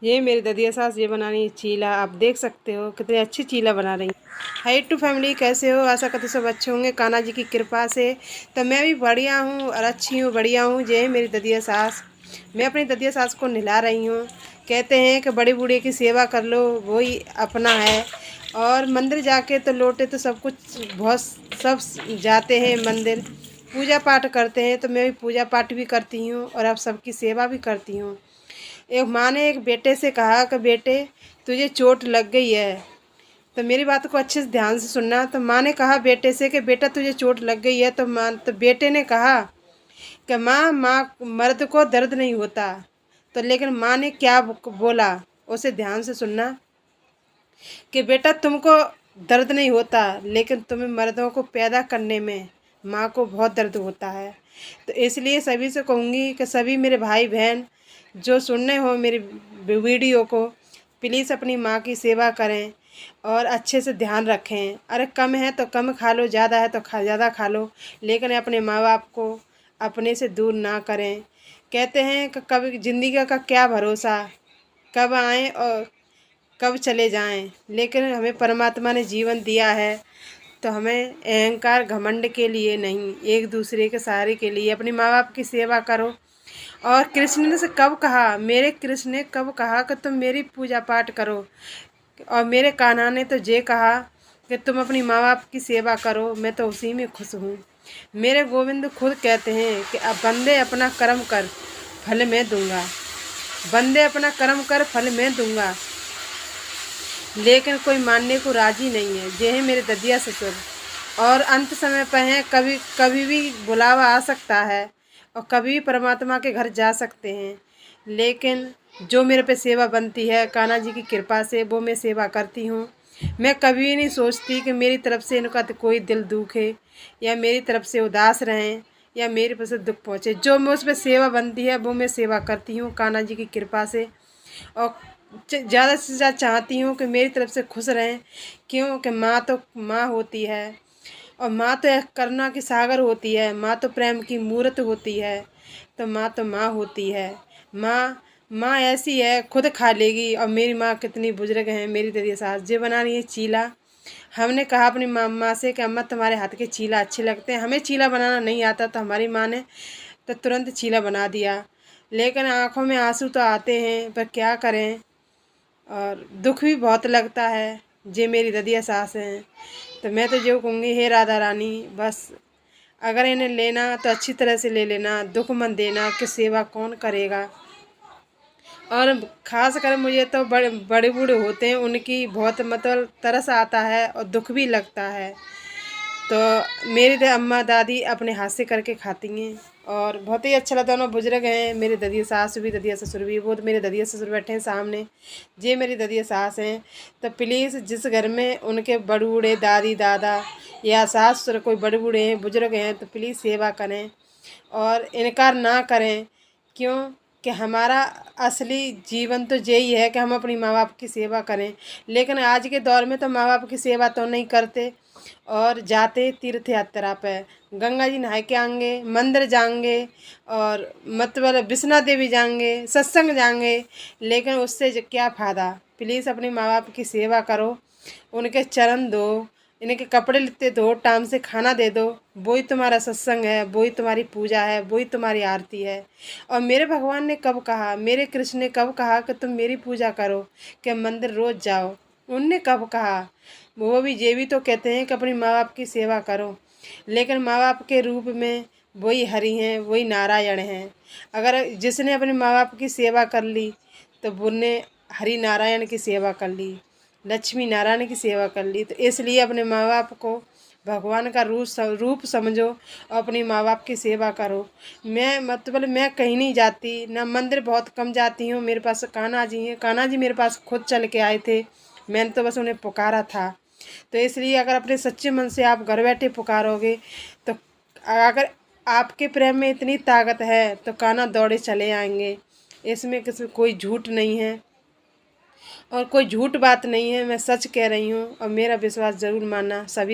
ये मेरी ददिया सास ये बना रही है चीला। आप देख सकते हो कितनी अच्छी चीला बना रही हैं। हाई टू फैमिली, कैसे हो? आशा करते सब अच्छे होंगे कान्हा जी की कृपा से। तो मैं भी बढ़िया हूँ और अच्छी हूँ, बढ़िया हूँ। ये मेरी ददिया सास। मैं अपनी ददिया सास को नहला रही हूँ। कहते हैं कि बड़े बूढ़े की सेवा कर लो, वही अपना है। और मंदिर जाके तो लौटे तो सब कुछ बहुत सब जाते हैं मंदिर, पूजा पाठ करते हैं। तो मैं भी पूजा पाठ भी करती हूँ और आप सबकी सेवा भी करती हूँ। एक माँ ने एक बेटे से कहा कि बेटे तुझे चोट लग गई है। तो मेरी बात को अच्छे से ध्यान से सुनना। तो माँ ने कहा बेटे से कि बेटा तुझे चोट लग गई है। तो बेटे ने कहा कि माँ मर्द को दर्द नहीं होता। तो लेकिन माँ ने क्या बोला, उसे ध्यान से सुनना। कि बेटा तुमको दर्द नहीं होता, लेकिन तुम्हें मर्दों को पैदा करने में माँ को बहुत दर्द होता है। तो इसलिए सभी से कहूँगी कि सभी मेरे भाई बहन जो सुनने हो मेरी वीडियो को, प्लीज़ अपनी माँ की सेवा करें और अच्छे से ध्यान रखें। अरे कम है तो कम खा लो, ज़्यादा है तो ज़्यादा खा लो, लेकिन अपने माँ बाप को अपने से दूर ना करें। कहते हैं कि कभी ज़िंदगी का क्या भरोसा, कब आएँ और कब चले जाएं। लेकिन हमें परमात्मा ने जीवन दिया है तो हमें अहंकार घमंड के लिए नहीं, एक दूसरे के सहारे के लिए अपने माँ बाप की सेवा करो। और कृष्ण ने से कब कहा, मेरे कृष्ण ने कब कहा कि तुम मेरी पूजा पाठ करो। और मेरे कान्हा ने तो ये कहा कि तुम अपनी माँ बाप की सेवा करो। मैं तो उसी में खुश हूँ। मेरे गोविंद खुद कहते हैं कि अब बंदे अपना कर्म कर, फल मैं दूंगा। बंदे अपना कर्म कर, फल मैं दूंगा। लेकिन कोई मानने को राजी नहीं है। ये है मेरे ददिया ससुर। और अंत समय पर हैं, कभी कभी भी बुलावा आ सकता है और कभी भी परमात्मा के घर जा सकते हैं। लेकिन जो मेरे पे सेवा बनती है कान्हा जी की कृपा से, वो मैं सेवा करती हूँ। मैं कभी नहीं सोचती कि मेरी तरफ से इनका तो कोई दिल दुखे या मेरी तरफ से उदास रहें या मेरे पर से दुख पहुँचे। जो मैं उस पर सेवा बनती है वो मैं सेवा करती हूँ कान्हा जी की कृपा से। और ज़्यादा से ज़्यादा चाहती हूँ कि मेरी तरफ से खुश रहें। क्योंकि माँ तो माँ होती है और माँ तो एक करुणा की सागर होती है। माँ तो प्रेम की मूर्त होती है। तो माँ होती है। माँ माँ ऐसी है, खुद खा लेगी। और मेरी माँ कितनी बुजुर्ग हैं। मेरी ददिया सास जी बना रही है चीला। हमने कहा अपनी माँ से कि अम्मा तुम्हारे हाथ के चीला अच्छे लगते हैं। हमें चीला बनाना नहीं आता, तो हमारी माँ ने तो तुरंत चीला बना दिया। लेकिन आँखों में आंसू तो आते हैं, पर क्या करें। और दुख भी बहुत लगता है। जे मेरी ददिया सास हैं। तो मैं तो जो कहूँगी, हे राधा रानी, बस अगर इन्हें लेना तो अच्छी तरह से ले लेना, दुख मत देना कि सेवा कौन करेगा। और ख़ास कर मुझे तो बड़े बड़े बूढ़े होते हैं, उनकी बहुत मतलब तरस आता है और दुख भी लगता है। तो मेरी अम्मा दादी अपने हाथ से करके खाती हैं और बहुत ही अच्छा लगता है। दोनों बुजुर्ग हैं, मेरे ददिया सास भी ददिया ससुर भी। वो तो मेरे ददिया ससुर बैठे हैं सामने, ये मेरी ददिया सास हैं। तो प्लीज़ जिस घर में उनके बड़े बूढ़े दादी दादा या सास ससुर कोई बड़े बूढ़े हैं, बुजुर्ग हैं, तो प्लीज़ सेवा करें और इनकार ना करें। क्यों कि हमारा असली जीवन तो यही है कि हम अपनी माँ बाप की सेवा करें। लेकिन आज के दौर में तो माँ बाप की सेवा तो नहीं करते और जाते तीर्थ यात्रा पे, गंगा जी नहा के आएंगे, मंदिर जाएंगे और मतलब विश्वनाथ देवी जाएंगे, सत्संग जाएंगे। लेकिन उससे क्या फ़ायदा। प्लीज़ अपने माँ बाप की सेवा करो, उनके चरण दो, इनके कपड़े लत्ते दो, टाइम से खाना दे दो। वही तुम्हारा सत्संग है, वही तुम्हारी पूजा है, वही तुम्हारी आरती है। और मेरे भगवान ने कब कहा, मेरे कृष्ण ने कब कहा कि तुम मेरी पूजा करो, कि मंदिर रोज़ जाओ। उनने कब कहा। वो भी ये भी तो कहते हैं कि अपनी माँ बाप की सेवा करो। लेकिन माँ बाप के रूप में वही हरि हैं, वही नारायण हैं। अगर जिसने अपने माँ बाप की सेवा कर ली तो उनने हरि नारायण की सेवा कर ली, लक्ष्मी नारायण की सेवा कर ली। तो इसलिए अपने माँ बाप को भगवान का रूप समझो और अपनी माँ बाप की सेवा करो। मैं मतलब मैं कहीं नहीं जाती ना, मंदिर बहुत कम जाती हूँ। मेरे पास कान्हा जी हैं, कान्हा जी मेरे पास खुद चल के आए थे, मैंने तो बस उन्हें पुकारा था। तो इसलिए अगर अपने सच्चे मन से आप घर बैठे पुकारोगे तो अगर आपके प्रेम में इतनी ताकत है तो कान्हा दौड़े चले आएंगे। इसमें किसी कोई झूठ नहीं है और कोई झूठ बात नहीं है। मैं सच कह रही हूँ और मेरा विश्वास ज़रूर मानना। सभी